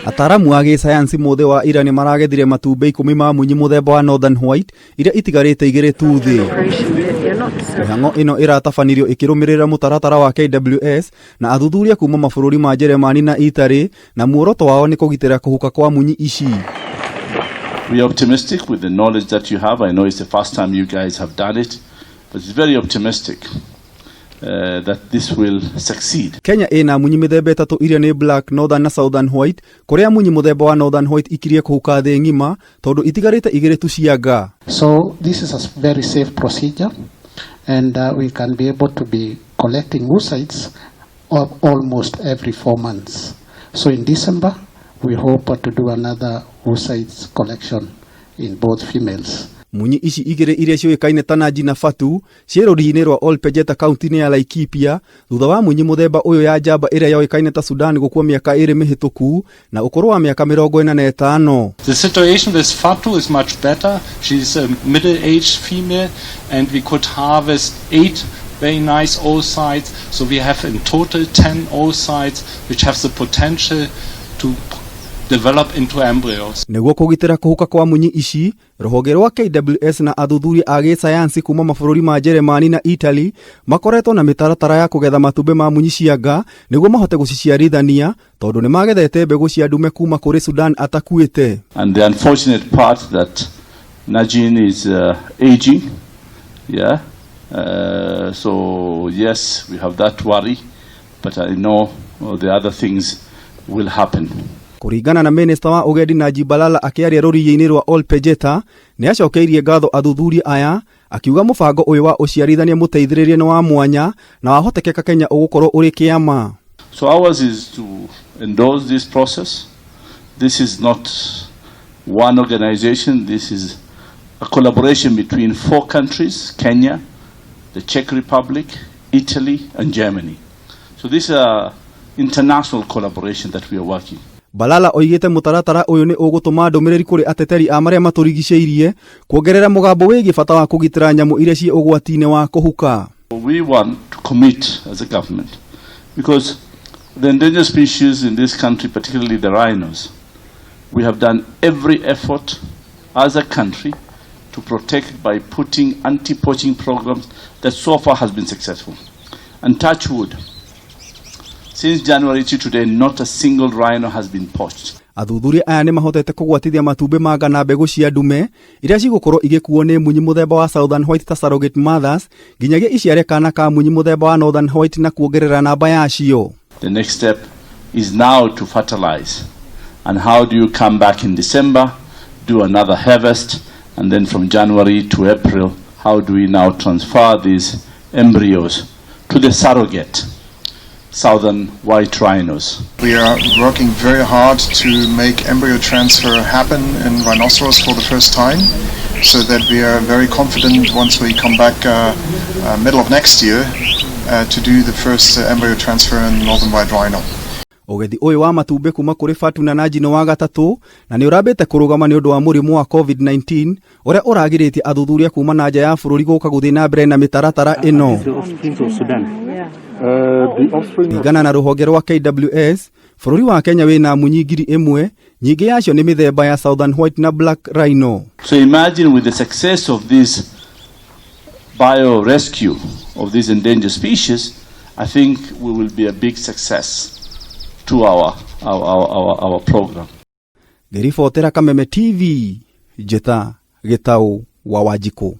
Ataramu a gĩsayansi mothe wa Ira nĩ maragethire matumbĩ 10 ma munyi muthemba wa Northern White iria itigarĩte igĩrĩ tu thĩ. Mĩhang'o ĩno ĩratabanirio ĩkĩrũmĩrĩra mũtaratara wa KWS na athuthuria kuma mabũrũri ma Jeremani na Italy, na muoroto wao nĩ kũgitĩra kũhuka kwa munyi ici. We are optimistic with the knowledge that you have. I know it's the first time you guys have done it, but it's very optimistic that this will succeed. Kenya ina munyi mĩthemba ĩtatũ iria nĩ Black, Northern na Southern White, kuria munyi muthemba wa Northern White ikirie kũhuka thĩ ng'ima tondu itigarĩte igĩrĩ tu cianga. So this is a very safe procedure, and we can be able to be collecting oocytes almost every 4 months. So in December we hope to do another oocytes collection in both females. Munyi ici igĩrĩ iria ciũĩkaine ta Naji na Fatu ciĩrũri-inĩ rwa Olpejeta kaunti-inĩ ya Laikipia thutha wa munyi muthemba ũyũ ya njamba ĩrĩa yoĩkaine ta Sudan gũkua mĩaka 2 mĩhĩtũku na ũkũrũ wa mĩaka 45. The situation with Fatu is much better. She's a middle-aged female and we could harvest 8 very nice oocytes. So we have in total 10 oocytes which have the potential to develop into embryos. Nĩguo kũgitĩra kũhuka kwa munyi ici, rũhonge rwa KWS na athuthuria a gĩsayansi kuma mabũrũri ma Jeremani na Italy makoretwo na mĩtaratara ya kũgetha matumbĩ ma munyi cianga nĩguo mahote gũciciarithania tondu nĩ magethete mbegũ cia ndume kuma kũrĩ Sudan atakuĩte. And the unfortunate part that Najin is aging. Yeah. So yes, we have that worry, but I know the other things will happen. Kuringana na Minister wa Ugendi Najib Balala akiaria rũriĩ-inĩ rwa Olpejeta nĩ acokeirie ngatho athuthuria aya akiuga mũbango ũyũ wa ũciarithania mũteithĩrĩrie nĩ wa mwanya na wahotekeka Kenya ũgũkorwo ũrĩ kĩama. So ours is to endorse this process. This is not one organization. This is a collaboration between 4 countries: Kenya, the Czech Republic, Italy and Germany. So this is an international collaboration that we are working. Balala oigĩte mũtaratara ũyũ nĩ ũgũtũma ndũmĩrĩri kũrĩ ateteri a marĩa matũrigicĩirie kuongerera mũgambo wĩgiĩ bata wa kũgitĩra nyamũ iria ciĩ ũgwati-inĩ wa kũhuka. We want to commit as a government because the endangered species in this country, particularly the rhinos, we have done every effort as a country to protect by putting anti-poaching programs that so far has been successful. And touch wood, since January to today, not a single rhino has been poached. Athuthuria aya nĩ mahotete kũgwatithia matumbĩ manga na mbegũ cia ndume iria cigũkorwo igĩkuo nĩ munyi muthemba wa Southern White ta surrogate mothers nginyagia iciare kana ka munyi muthemba wa Northern White na kuongerera namba yacio. The next step is now to fertilize. And how do you come back in December, do another harvest, and then from January to April, how do we now transfer these embryos to the surrogate Southern White rhinos? We are working very hard to make embryo transfer happen in rhinoceros for the first time, so that we are very confident once we come back middle of next year to do the first embryo transfer in Northern White rhino. Ũgethi ũyũ wa matumbĩ kuma kũrĩ Fatu na Naji nĩ wa gatatũ na nĩ ũrambĩte kũrũgama nĩ ũndũ wa mũrimũ wa COVID-19 ũrĩa ũragirĩtie athuthuria kuma na nja ya bũrũri gũka gũthiĩ na mbere na mĩtaratara ĩno. Kũringana na rũhonge rwa KWS, bũrũri wa Kenya wĩna munyi 1,000, nyingĩ yacio nĩ mĩthemba ya Southern White na Black Rhino. So imagine with the success of this bio-rescue of these endangered species, I think we will be a big success to our program. Ngĩribotera Kameme TV, Njeta Gĩtaũ wa Wanjikũ.